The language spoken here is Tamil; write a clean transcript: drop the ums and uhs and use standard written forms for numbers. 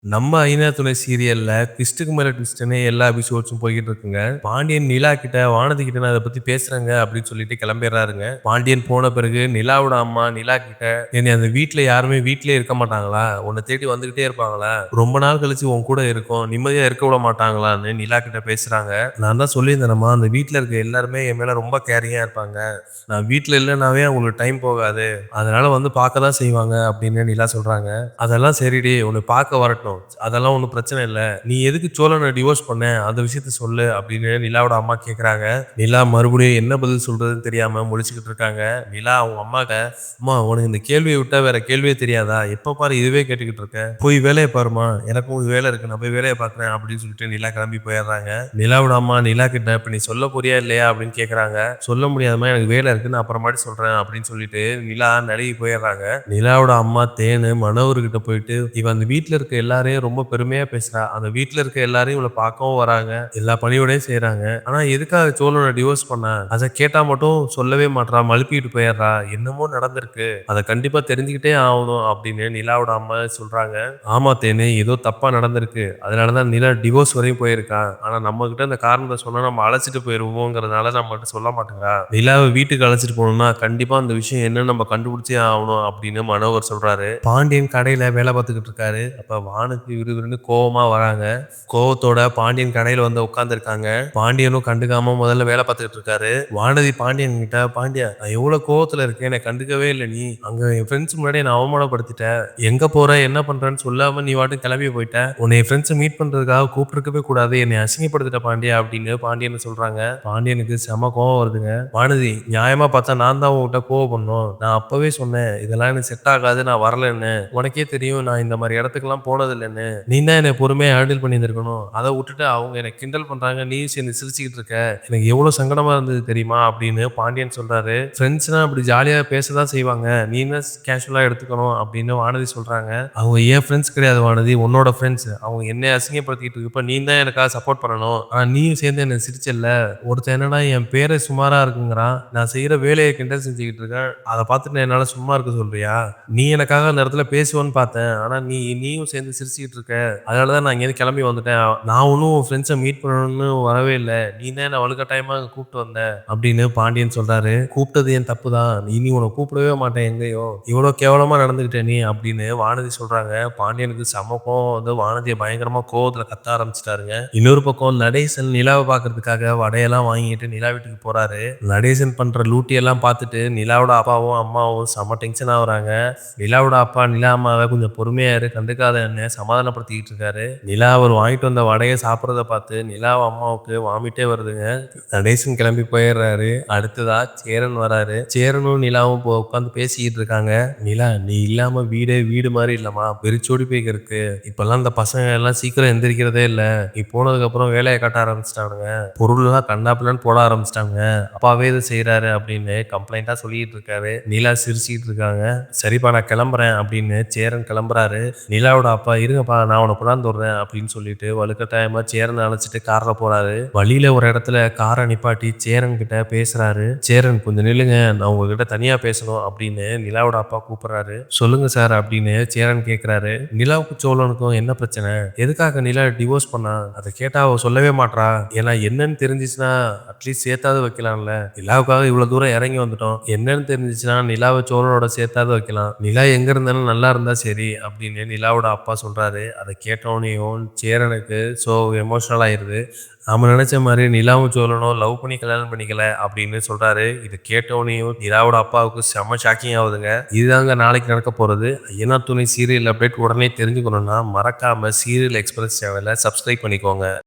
நம்ம ஐனா துணை சீரியல்ல ட்விஸ்ட்டுக்கு மேல ட்விஸ்ட்டுன்னு எல்லா எபிசோட்ஸும் போய்க்கிட்டு இருக்குங்க. பாண்டியன் நிலா கிட்ட, வானதி கிட்ட நான் இத பத்தி பேசுறேங்க அப்படின்னு சொல்லிட்டு கிளம்பிடுறாருங்க. பாண்டியன் போன பிறகு நிலாவோட அம்மா நிலா கிட்ட, "என்னைய அந்த வீட்ல யாருமே வீட்லயே இருக்க மாட்டாங்களா? உன்ன தேடி வந்துகிட்டே இருப்பாங்களா? ரொம்ப நாள் கழிச்சு உன் கூட இருக்கோம். நிம்மதியா இருக்க விட மாட்டாங்களான்னு?" நிலா கிட்ட பேசுறாங்க. "நான் தான் சொல்லியிருந்தேனம்மா, அந்த வீட்ல இருக்க எல்லாருமே என் மேல ரொம்ப கேரிங்கா இருப்பாங்க. நான் வீட்ல இல்லனாவே அவங்களுக்கு டைம் போகாது. அதனால வந்து பார்க்க தான் செய்வாங்க." அப்படின்னு நிலா சொல்றாங்க. "அதெல்லாம் சரிடி, உன்ன பார்க்க வரட்டும். அதெல்லாம் ஒண்ணும் பிரச்சனை இல்ல. நீ எதுக்கு சோழன டிவோர்ஸ் பண்ண? அந்த விஷயத்த சொல்லு." அப்படின்னு நிலாவோட அம்மா கேட்கறாங்க. நிலா மறுபடியும் என்ன பதில் சொல்றதுன்னு தெரியாம முழிச்சுக்கிட்டு இருக்காங்க. நிலா அவங்க அம்மாட்ட, "அம்மா, உனக்கு இந்த கேள்விய விட்டா வேற கேள்வியே தெரியாதா? எப்ப பாரு இதுவே கேட்டுக்கிட்டு இருக்க. போய் வேலைய பாரும்மா. எனக்கும் வேலை இருக்கு. நான் போய் வேலைய பார்க்குறேன்." அப்படின்னு சொல்லிட்டு நிலா கிளம்பி போயிடுறாங்க. நிலாவோட அம்மா நிலா கிட்ட, "இப்ப நீ சொல்ல போறியா இல்லையா?" அப்படின்னு கேட்கறாங்க. "சொல்ல முடியாதும்மா. எனக்கு வேலை இருக்கு. நான் அப்புறமாட்டி சொல்றேன்." அப்படின்னு சொல்லிட்டு நிலா நழுவி போயிடுறாங்க. நிலாவோட அம்மா தேனு மனோகர்கிட்ட போயிட்டு, "இவ அந்த வீட்ல இருக்க எல்லாரையும் ரொம்ப பெருமையா பேசுறா. அந்த வீட்ல இருக்க எல்லாரையும் இவள பார்க்கவும் வராங்க. எல்லா பணிவிடையும் செய்றாங்க. ஆனா எதுக்காக சோழன டிவோர்ஸ் பண்ணா? அத கேட்டா மட்டும் சொல்லவே மாட்றா. மழுப்பிட்டு போயிடுறா. என்னமோ நடந்திருக்கு. அத கண்டிப்பா தெரிஞ்சுக்கிட்டே ஆவணும்." அப்படின்னு நிலாவோட அம்மா சொல்றாங்க. "ஆமா தேனு, ஏதோ தப்பா நடந்திருக்கு. அதனால தான் நிலா டிவோர்ஸ் வரையும் போயிருக்கா. ஆனா நம்மகிட்ட அந்த காரணத்த சொன்னா நம்ம அழைச்சிட்டு போயிருவோங்கிறதுனால நம்மகிட்ட சொல்ல மாட்டேங்கிறா. நிலாவ வீட்டுக்கு அழைச்சிட்டு போணும்னா கண்டிப்பா அந்த விஷயம் என்னன்னு நம்ம கண்டுபிடிச்சே ஆவணும்." அப்படின்னு மனோகர் சொல்றாரு. பாண்டியன் கடையில வேலை பார்த்துக்கிட்டு இருக்காரு. அப்ப வானதி விறுவிறுன்னு கோவமா வராங்க. கோவத்தோட பாண்டியன் கடையில வந்து உட்கார்ந்திருக்காங்க. பாண்டியனும் கண்டுக்காம முதல்ல வேலை பார்த்துக்கிட்டு இருக்காரு. வானதி பாண்டியன் கிட்ட, "பாண்டியா, நான் எவ்வளவு கோவத்துல இருக்கேன். என்னை கண்டுக்கவே இல்ல நீ. அங்க என் ஃப்ரெண்ட்ஸ் முன்னாடி என்ன அவமானப்படுத்திட்ட. எங்க போற, என்ன பண்றேன்னு சொல்லாம நீ பாட்டுக்கு கிளம்பி போயிட்ட. உன்னை என் ஃப்ரெண்ட்ஸ மீட் பண்றதுக்காக கூப்பிட்டுருக்கவே கூடாது. என்னை அசிங்கப்படுத்திட்ட பாண்டியா." அப்படின்னு பாண்டியன் சொல்றாங்க. பாண்டியனுக்கு செம கோவம் வருதுங்க. "வானதி, நியாயமா பார்த்தா நான் தான் உன்கிட்ட கோவப்படணும். நான் அப்பவே சொன்னேன், இதெல்லாம் எனக்கு செட் ஆகாது. நான் வரலன்னு. உனக்கே தெரியும் நான் இந்த மாரி இடத்துக்குலாம் போனதில்லன்னு. நீ தான் என்னை பொறுமையா ஹேண்டில் பண்ணியிருந்திருக்கணும். அத விட்டுட்டு அவங்க என்னை கிண்டல் பண்றாங்க. நீயும் சேர்ந்து சிரிச்சுக்கிட்டு இருக்க. எனக்கு எவ்வளோ சங்கடமா இருந்தது தெரியுமா?" அப்படின்னு பாண்டியன் சொல்றாரு. "ஃப்ரெண்ட்ஸ்னா அப்படி ஜாலியா பேச தான் செய்வாங்க. நீ என்ன கேஷுவலா எடுத்துக்கணும்." அப்படின்னு வானதி சொல்றாங்க. "அவங்க என் ஃப்ரெண்ட்ஸ் கிடையாது வானதி. உன்னோட ஃப்ரெண்ட்ஸ். அவங்க என்னைய அசிங்கப்படுத்திட்டு இருக்கப்ப நீ தான் எனக்காக சப்போர்ட் பண்ணணும். ஆனா நீயும் சேர்ந்து என்ன சிரிச்சல்ல. ஒருத்தன் என்னன்னா என் பேரே சுமாரா இருக்குங்கிறான். நான் செய்யற வேலைய கிண்டல் செஞ்சுக்கிட்டு இருக்கேன். அத பார்த்துட்டு என்னால சும்மா இருக்க சொல்றியா? நீ எனக்காக அந்த இடத்துல பேசுவேன்னு பார்த்தேன். ஆனா நீயும் சேர்ந்து சிரிச்சுக்கிட்டு இருக்க. அதனால தான் நான் இங்கேருந்து கிளம்பி வந்துட்டேன். நான் ஒண்ணும் உன் ஃப்ரெண்ட்ஸ மீட் பண்ணணும்னு வரவே இல்ல. நீ தான் என்ன வலுக்கட்டாயமா இங்க கூப்பிட்டு வந்த." அப்படின்னு பாண்டியன் சொல்றாரு. "கூப்பிட்டது என் தப்பு தான். இனி உன்ன கூப்பிடவே மாட்டேன் எங்கேயும். இவ்வளோ கேவலமா நடந்துக்கிட்ட நீ." அப்படின்னு வானதி சொல்றாங்க. பாண்டியனுக்கு செம கோவம் வந்து வானதிய பயங்கரமா கோவத்துல கத்த ஆரம்பிச்சுட்டாருங்க. இன்னொரு பக்கம் நடேசன் நிலாவ பார்க்கறதுக்காக வடையெல்லாம் வாங்கிட்டு நிலா வீட்டுக்கு போறாரு. நடேசன் பண்ற லூட்டி எல்லாம் பார்த்துட்டு நிலாவோட அப்பாவும் அம்மாவும் செம டென்ஷன் ஆகுறாங்க. நிலாவோட அப்பா நிலா அம்மாவ, "கொஞ்சம் பொறுமையா இரு, கண்டுக்காதன்னு" சமாதானப்படுத்திக்கிட்டு இருக்காரு. நிலா அவர் வாங்கிட்டு வந்த வடைய சாப்பிடுறத பார்த்து நிலா அம்மாவுக்கு வாமிட்டே வருதுங்க. நடேசன் கிளம்பி போயிடுறாரு. அடுத்ததா சேரன் வராரு. சேரனும் நிலாவும் இப்போ உட்காந்து பேசிக்கிட்டு இருக்காங்க. "நிலா, நீ இல்லாம வீடே வீடு மாதிரி இல்லம்மா. வெறிச்சோடி போய் இருக்கு. இப்பல்லாம் இந்த பசங்க எல்லாம் சீக்கிரம் எந்திரிக்கிறதே இல்ல. நீ போனதுக்கு அப்புறம் வேலைய காட்ட ஆரம்பிச்சுட்டானுங்க. பொருள்லாம் கன்னாபின்னான்னு போட ஆரம்பிச்சுட்டாங்க. அப்பாவே இத செய்றாரு." அப்படின்னு கம்ப்ளைண்ட்டா சொல்லிட்டு இருக்காரு. நிலா சிரிச்சுக்கிட்டு இருக்காங்க. "சரிப்பா, நான் கிளம்புறேன்." அப்படின்னு சேரன் கிளம்புறாரு. நிலாவோட அப்பா, "இருங்கப்பா, நான் உன்ன கொண்டாந்து விடுறேன்." அப்படின்னு சொல்லிட்டு வலுக்கட்டாயமா சேரன அழைச்சிட்டு கார்ல போறாரு. வழியில ஒரு இடத்துல கார நிப்பாட்டி சேரன் கிட்ட பேசுறாரு. "சேரன், கொஞ்சம் நில்லுங்க. நான் உங்ககிட்ட தனியா பேசணும்." அப்படின்னு நிலாவோட அப்பா கூப்பிடுறாரு. "சொல்லுங்க சார்." அப்படின்னு சேரன் கேட்கிறாரு. "நிலாவுக்கும் சோழனுக்கும் என்ன பிரச்சனை? எதுக்காக நிலா டிவோர்ஸ் பண்ணா? அத கேட்டா அவ சொல்லவே மாட்றா. ஏன்னா என்னன்னு தெரிஞ்சுச்சுன்னா அட்லீஸ்ட் சேர்த்தாவது வைக்கலாம்ல. நிலாவுக்காக இவ்வளவு தூரம் இறங்கி வந்துட்டோம். என்னன்னு தெரிஞ்சுச்சுன்னா நிலாவ சோழனோட சேர்த்தாவது வைக்கலாம். நிலா எங்க இருந்தாலும் நல்லா இருந்தா சரி." அப்படின்னு நிலாவோட அப்பா சொல்றாரு. அத கேட்டோனேயும் சேரனுக்கு எமோஷனல் ஆயிருது. நாம நினைச்ச மாரி நிலாவும் சோழனும் லவ் பண்ணி கல்யாணம் பண்ணிக்கல அப்படின்னு சொல்றாரு. இத கேட்டோனேயும் நிலாவோட அப்பாவுக்கு செம்ம ஷாக்கிங் ஆகுதுங்க. இதுதாங்க நாளைக்கு நடக்க போறது. ஐயனார் துணை சீரியல் அப்டேட் உடனே தெரிஞ்சுக்கணும்னா மறக்காம சீரியல் எக்ஸ்பிரஸ் சேனல சப்ஸ்கிரைப் பண்ணிக்கோங்க.